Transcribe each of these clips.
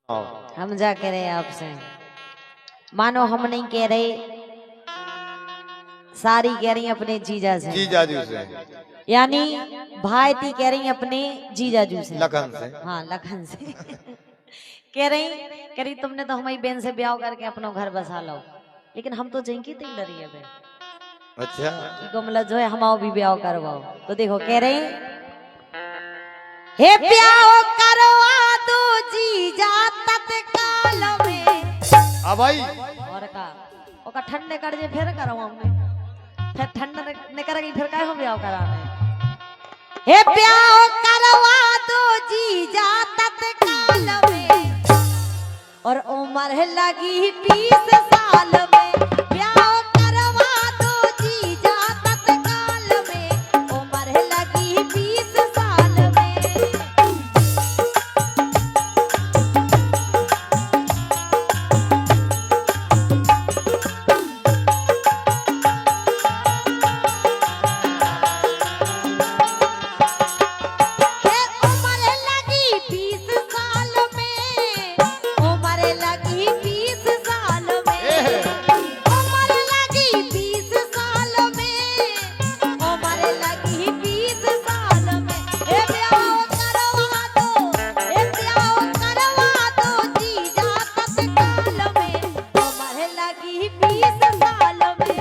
हम जा कह रहे आपसे, मानो हम नहीं कह रहे, सारी कह रही अपने जीजा से, जीजाजू से, यानी भाईती कह रही अपने जीजाजू से, लखन से। हाँ लखन से कह रही तुमने तो हमारी बहन से ब्याह करके अपना घर बसा लो, लेकिन हम तो जिनकी तिल रही है बहन। अच्छा मतलब जो है हमारा भी ब्याह करवाओ। तो देखो कह रहे हे ब्याह करवा दो जीजा तत्काल में। अब भाई और का ओका ठंडे कर जे फिर करवाओ हमने, फिर ठंडा ने करेगी फिर काहे हो ब्याह कराने। हे ब्याह करवा दो जीजा तत्काल में, और उम्र लगी 20 साल में। ब्याह करवा दो जीजा तत्काल में, उम्र लगी 20 साल में। हे उम्र लगी 20 साल में, उम्र लगी 20 साल में, उम्र लगी 20 साल में, उम्र लगी 20 साल में। हे ब्याह करवा दो, हे ब्याह करवा दो जीजा तत्काल में, उम्र लगी 20 साल में।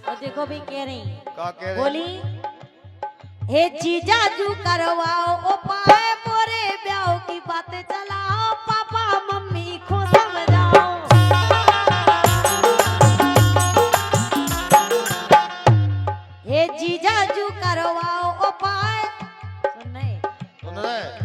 और देखो भी कह रही का कह रहे? बोली हे जीजाजू करवाओ उपाय, मोरे ब्याह की बातें चलाओ, पापा मम्मी को समझाओ। हे जीजाजू करवाओ उपाय, सुन रहे?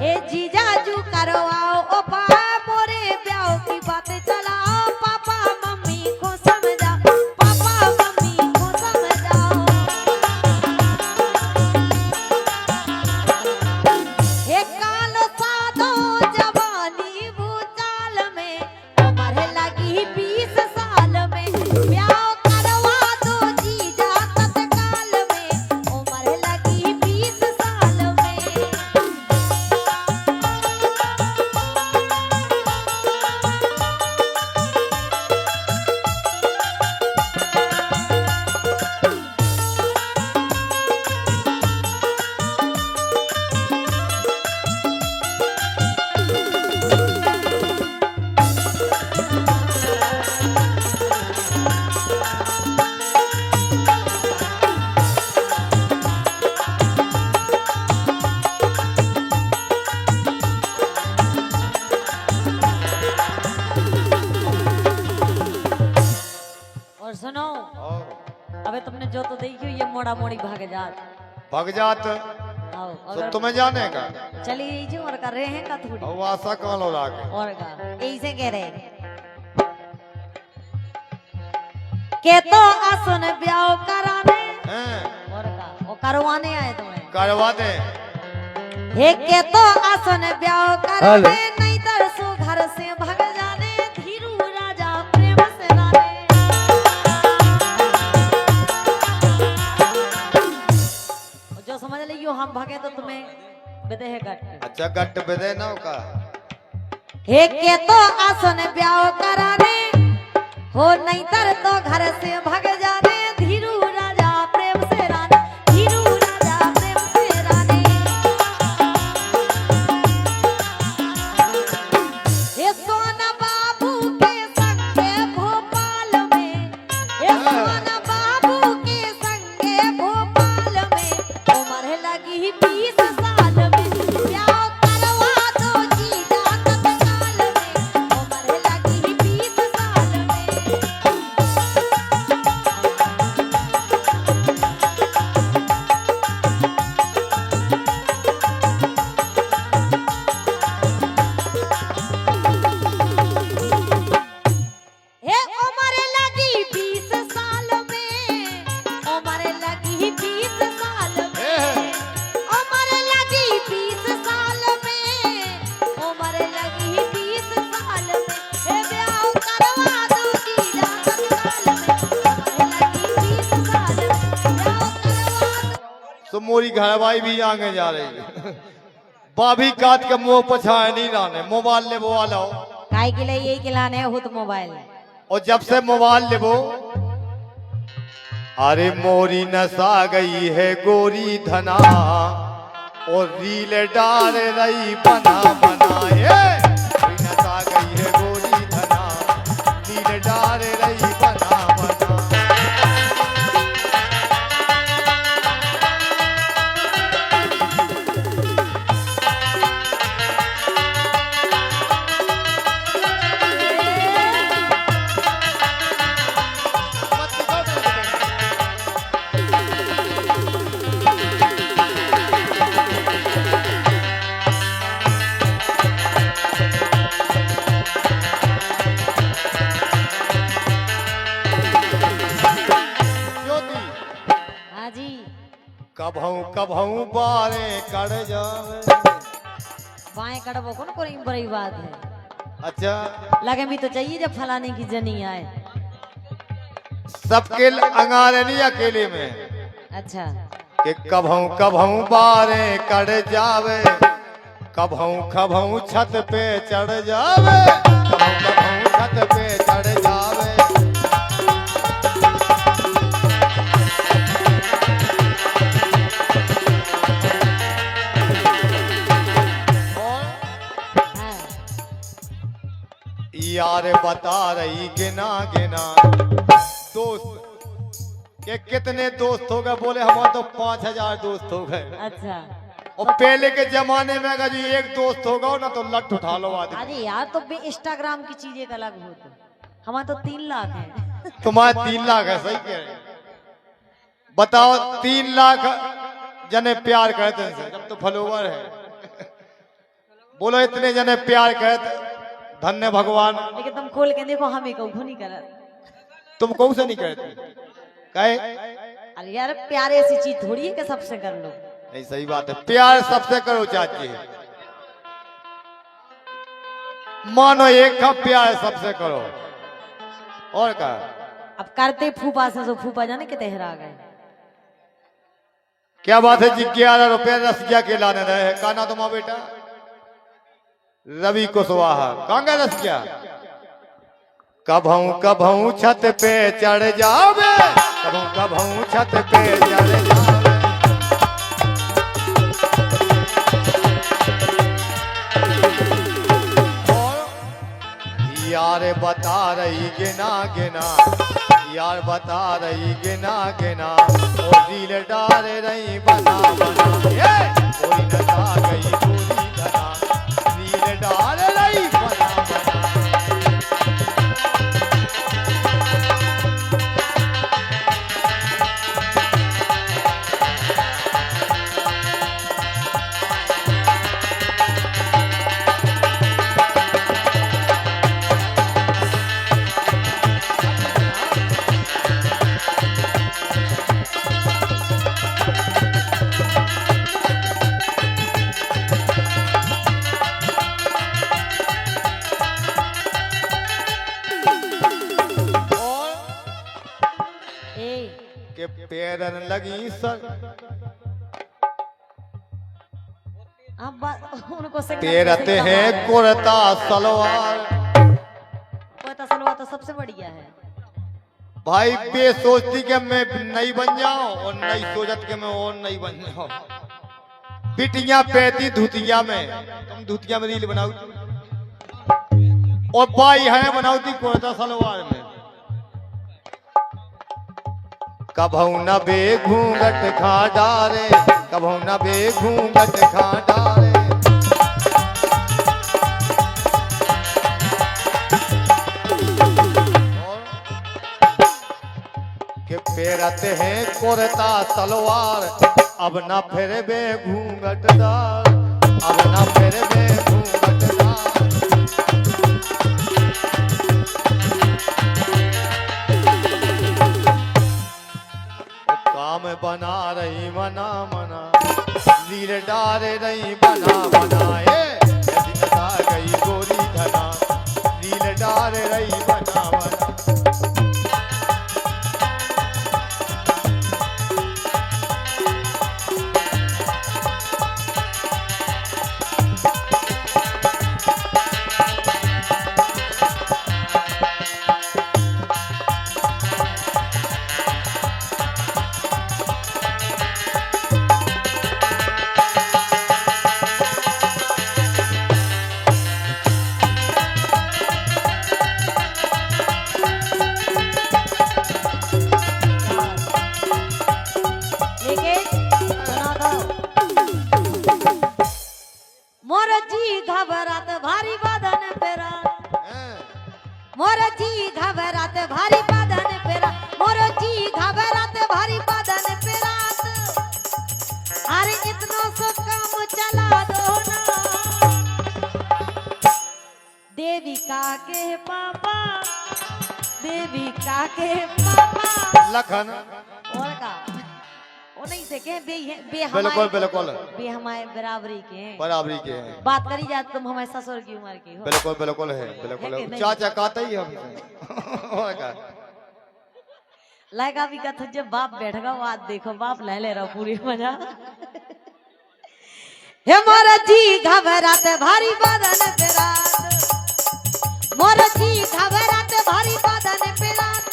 हे जीजाजू करवाओ उपाय, मोरे ब्याह की बातें चलाओ, पापा मम्मी को समझाओ, पापा मम्मी को समझाओ। हे कालो साधो जवानी भूचाल में, उम्र लगी 20 साल में। ब्याह करवा दो जीजा तत्काल में, उम्र लगी 20 साल में। और सुनो, और अबे तुमने जो तो देखी ये मोड़ा मोड़ी भाग जात। भग जात आओ तो अगर तुम्हें जाने का चली गई जो और कर रहे हैं का थोड़ी और आशा कौन हो रहा के? और का ऐसे कह रहे के तो आसन ब्याह कराने, हैं? और का वो करवाने आए तुम्हें। करवा दे। हे के तो आसन ब्याह कराने, नहीं तरसो घर से भाग जाने, धीरू राजा प्रेम से राने। जो समझ लियो हम भागे तो तुम्हें विदे है गट। अच्छा गट्ट बेदे ना का हे के तो आसन ब्याह कराने, हो नहीं तर तो घर से भाग जाने, धीरू राजा प्रेम से राने, धीरू राजा प्रेम से राने। हे सोना बाबू के संगे भोपाल में, हे सोना बाबू के संगे भोपाल में, उम्र लगी 20 साल में। ब्याह करवा दो जीजा तत्काल में, उम्र लगी 20 साल में। मोरी घरवाई भी आगे जा रही है। बाभी काट के मुंह पछाए नहीं लाने, मोबाइल ले वो वाला हो। काय के लिए यही खिलाने हो तो मोबाइल। और जब से मोबाइल ले वो, अरे मोरी नसा गई है गोरी धना, और रील डाल रही बना बनाए। मोरी नसा गई है गोरी धना, रील डाल रही बना बना। हाँ जी। कभऊ बारे कड़ जावे। बाएं कड़बो को कोई बड़ी बात है। अच्छा, लगे भी तो चाहिए जब फलाने की जनी आए। सबके अंगारे नहीं अकेले में। अच्छा, कि कभऊ बारे कड़ जावे, कभऊ छत पे चढ़ जावे, कभऊ छत पे चढ़ जावे। हाँ। यार बता रही गिना गिना दोस्त के कितने दोस्त हो गए। बोले हमारे तो 5000 दोस्त हो गए। अच्छा, और पहले के जमाने में अगर जी एक दोस्त होगा ना तो लट उठा लो आदमी। अरे यार तो बे इंस्टाग्राम की चीजें एक अलग हो तो हमारे तो 3 लाख है। तुम्हारे 3 लाख है, सही कह रहे। बताओ 3 लाख जने प्यार करते हैं, जब तो फॉलोवर है। बोलो इतने जने प्यार करते, धन्य भगवान। लेकिन तुम खोल के देखो हमें कहू नहीं कर। तुम कौन से नहीं करते कहे? अरे यार प्यार ऐसी चीज थोड़ी है कि सबसे कर लो। नहीं, सही बात है, प्यार सबसे करो चाची। मानो एक का प्यार सबसे करो। और क्या अब करते फूफा से तो फूफा जाने के तेहरा गए। क्या बात है जी, 11 रुपए रसिया के लाने रहे। काना तुम्हारा बेटा रवि कुशवाहा कहाँ गए रसिया? कभऊ छत पे चढ़ जावे, कभऊ छत पे चढ़ जावे। यार बता रही गिना गिना, यार बता रही गिना गिना, और दिल डाल रही बना बना। कोई नशा गई पूरी धना, दिल डाल रही बना बना। के पैरन लगी सर, अब उनको पेरते हैं कुर्ता सलवार। कुर्ता सलवार तो सबसे बढ़िया है भाई। बे सोचती कि मैं नहीं बन जाऊं, और नहीं सोचत कि मैं और नहीं बन जाऊं। बिटिया पैती धुतिया में, तुम धुतिया में रील बनाओ, और बाई है बनाओती कुर्ता सलवार में। कभऊ न बे घूंघट खा डारे, कभऊ न बे घूंघट खा डारे। के पेरते हैं कुर्ता सलवार, अब न फिर बे घूंघट डार, अब न फिर बे घूंघट डार। काम बना रही मना मना, नील डाल रही बना बनाए। नशा गई गोरी धना, नील डाल रही बना बना। मोर जी घबरात भारी बदन पे रात, मोर जी घबरात भारी बदन पे रात, अरे इतना सो काम चला दो ना। देविका के पापा, देविका के पापा लखन और का वो नहीं से के बे बिल्कुल बिल्कुल बे हमारे बराबरी के हैं। बराबरी के हैं, बात करी जाए तुम हमारे ससुर की उम्र की हो। बिल्कुल बिल्कुल है, बिल्कुल है कि नहीं? चाचा कहते ही हम और क्या? लायका भी का जब बाप बैठेगा वो आज देखो बाप ले रहा पूरी मजा। हे मोर जी घबरात भारी बदन पे रात, मोर जी घबरात भारी बदन पे रात,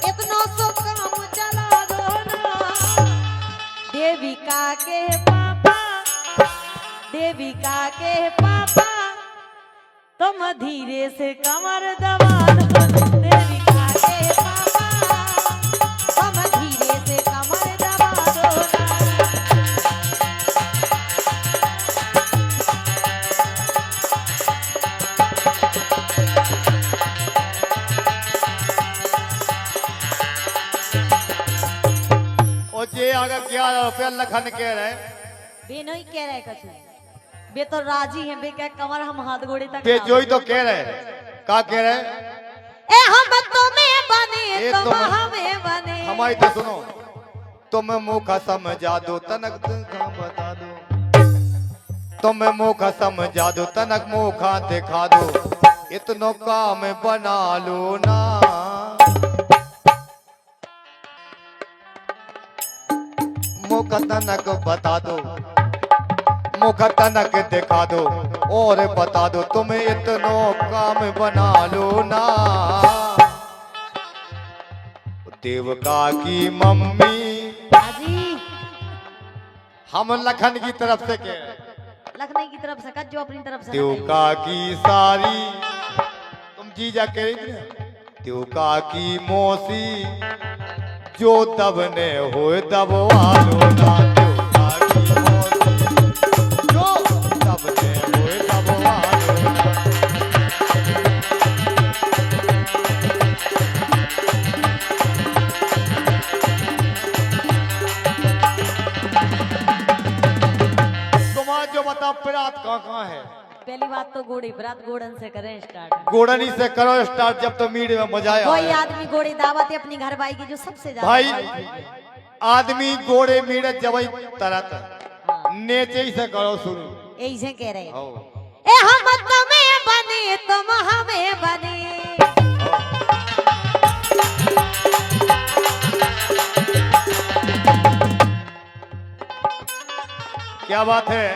इतना सो काम चला दो ना। देविका के पापा, देविका के पापा तुम धीरे से कमर दबा दो। देविका के पापा तुम धीरे से कमर दबा दो ना। और जे अगर 11 रुपया लखन के रहे बे नहीं कह रहे कछु, बे तो राजी है, बे क्या कमर हम हाथ गोड़े तक बे जोई तो कह रहे का कह रहे ए हम तुम्हें बने ए तुम तुम- हमें बने। हमारी तो सुनो, तुम मुख समझा दो तनक तुमका बता दो, तुम मुख समझा दो तनक मुखा दिखा दो, इतनो काम बना लो ना। मुख तनक बता दो, मुख तनक दिखा दो और बता दो, तुम इतनो काम बना लो ना। देवका की मम्मी राजी हम लखन की तरफ से कह रहे, लखनऊ की तरफ से कच जो अपनी तरफ से देवका की सारी तुम जीजा कह रही थी ना, देवका की मौसी जो दबने हो दबवा लो ना। देवका की मौसी जो दबने हो दबवा लो ना। तुम्हारा जो बता पिरात कहाँ है? पहली बात तो गोड़ी बरात गोड़न से करें स्टार्ट। गोड़नी से करो स्टार्ट, जब तो मीड में मजा कोई आया। आदमी गोड़ी दावत है अपनी घर बाई की जो सबसे ज्यादा भाई आदमी गोड़े मीड जब तरत नेचे ही से करो शुरू। यही से कह रहे हैं आओ, ए हम तुम्हें बने तुम हमें बने। क्या बात है,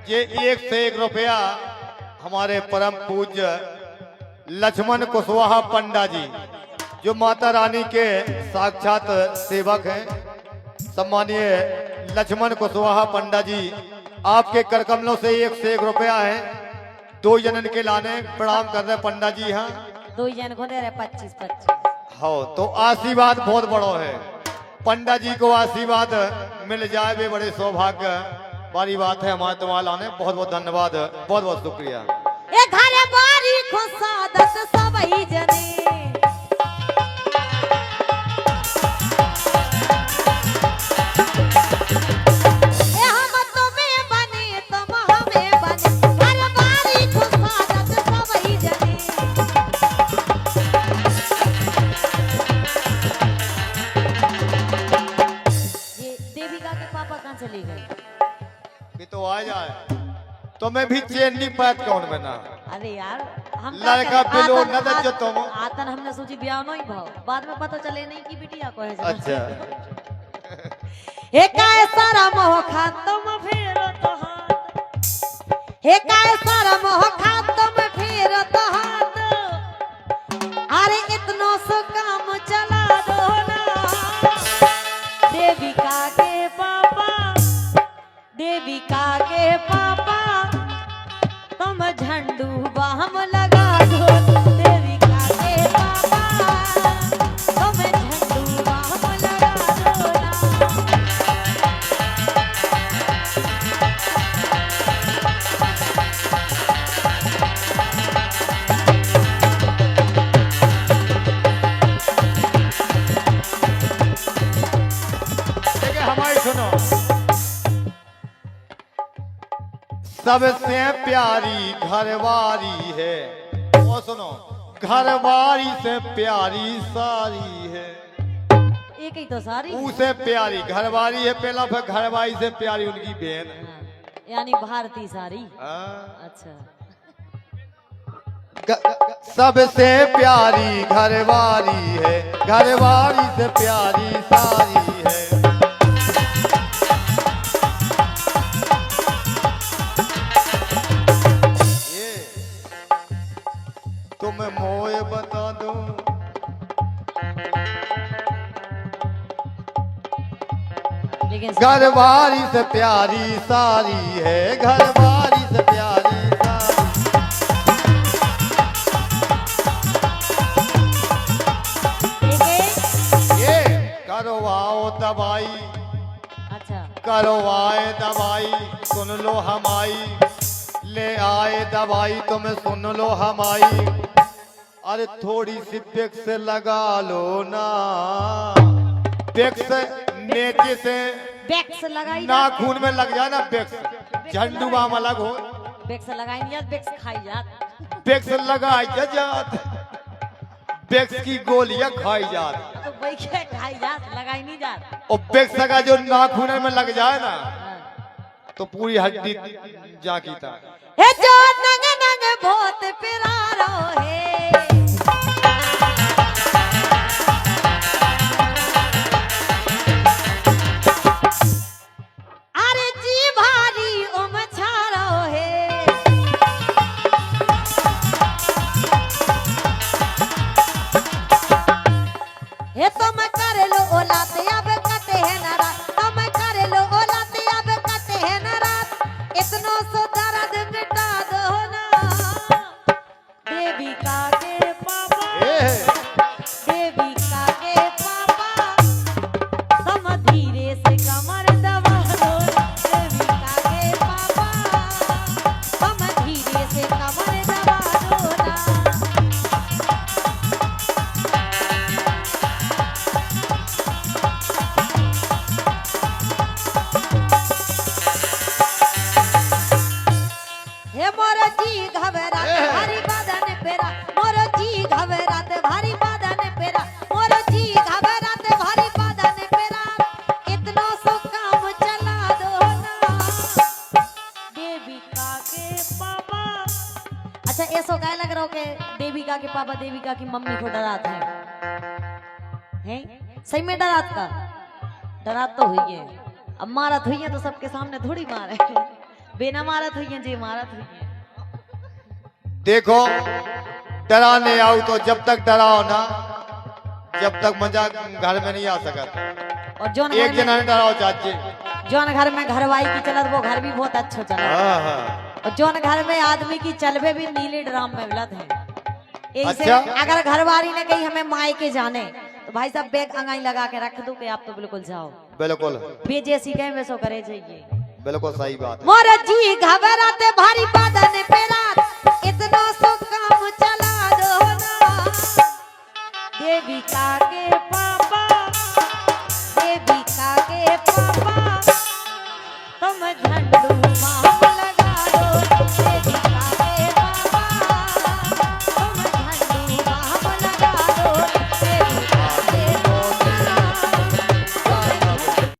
ये 1 से 1 रुपया हमारे परम पूज्य लक्ष्मण कुशवाहा पंडा जी, जो माता रानी के साक्षात सेवक हैं, सम्मानीय लक्ष्मण कुशवाहा पंडा जी, आपके करकमलों से 1 से 1 रुपया है, 2 जनन के लाने प्रणाम कर रहे पंडा जी। हाँ दो जन को दे रहे 25-25। हो तो आशीर्वाद बहुत बड़ो है, पंडा जी को आशीर्वाद मिल जाए वे बड़े सौभाग्य वाली बात है। हमारे तुम्हारे लाने बहुत बहुत धन्यवाद, बहुत बहुत शुक्रिया। ए घरे बारी को सादत सबई जने। ए हम तुम्हें बने तुम हमें बने। घरे बारी को सादत सबई जने। ये देविका के पापा कहाँ चले गए? ये तो आ जाए, तुम्हें भी चैन नहीं पात कौन बना। अरे यार हम लड़का बिलो नदर जो तुम आतन हमने सोची ब्याह नहीं भाव, बाद में पता चले नहीं की बिटिया को है। अच्छा हे काय सारा मोह खात तुम फेरो तो हाथ, हे काय सारा मोह खात तुम फेरो तो हाथ, अरे इतना सो काम चला दो ना। देविका के पापा, देविका के पापा तुम झंडू बाम लगा दो। देविका के पापा तुम झंडू बाम लगा दो ना। सबसे प्यारी घरवारी है। और सुनो, घरवारी से प्यारी सारी है। एक ही तो सारी उसे प्यारी घरवारी है पहला, फिर घरवारी से प्यारी उनकी बहन। यानी भारतीय सारी। अच्छा। सबसे प्यारी घरवारी है, घरवारी से प्यारी सारी है। ये तुम्हें मोए बता दूं, लेकिन घरवारी से प्यारी सारी है, घरवारी से प्यारी सारी। ये करवाओ दवाई, अच्छा करवाए दवाई, सुन लो हमारी, ले आए दवाई तुम सुन लो हमारी। अरे थोड़ी सी पेक्स लगा लो ना, पेक्स नेचे से बेक्स लगाई नाखून में लग जाए ना, पेक्स झंडू बाम अलग हो, बेक्स लगाई नहीं जात, बेक्स खाई जात। पेक्स लगाई जात, पेक्स की गोलियां खाई जात। तो वही क्या खाई जात, लगाई नहीं जात। और पेक्स का जो नाखून में लग जाए ना, तो पूरी हड्डी जाकी था। हे जो नंग नंग बहुत प्यारो है, अरे जी भारी उम छारो है। हे तुम कर लो औलाद अब कटे है ना रात, तुम कर लो औलाद अब कटे है ना रात, इतनो सो दर्द मिटा दो ना। देविका के पापा, देविका के पापा, सम धीरे से कमर दबा दो। देविका के पापा, सम धीरे से कमर दबा दो ना। हे मोर जी घबरात भारी बदन पेरा, मोर जी घबरात भारी बदन पेरा, मोर जी घबरात भारी बदन पेरा, इतना सो काम चला दो ना। देविका के पापा, अच्छा ऐसा क्या लग रहा हो कि देविका के पापा देविका की मम्मी को डराते हैं? सही में डरात का डरात तो हुई है, अब मारत हुई है तो सबके सामने थोड़ी मारे, बिना मारत हुई है जी मारत हुई है। देखो डराने आओ तो जब तक डराओ ना, जब तक मजा घर में नहीं आ सकता। और जोन एक जना डराओ चाचे, जोन घर में घरवाई की चलत वो घर भी बहुत अच्छा चला। और जोन घर में आदमी की चलवे भी नीले ड्राम में मिलत है। ऐसे अच्छा? अगर घरवाली ने कही हमें माई के जाने, तो भाई साहब बैग अंगाई लगा के रख दो कि आप तो बिल्कुल जाओ। बिल्कुल वे जैसी कहे वैसो करे चाहिए। बिल्कुल सही बात है। मोर जी घबराते भारी बदन पेरा,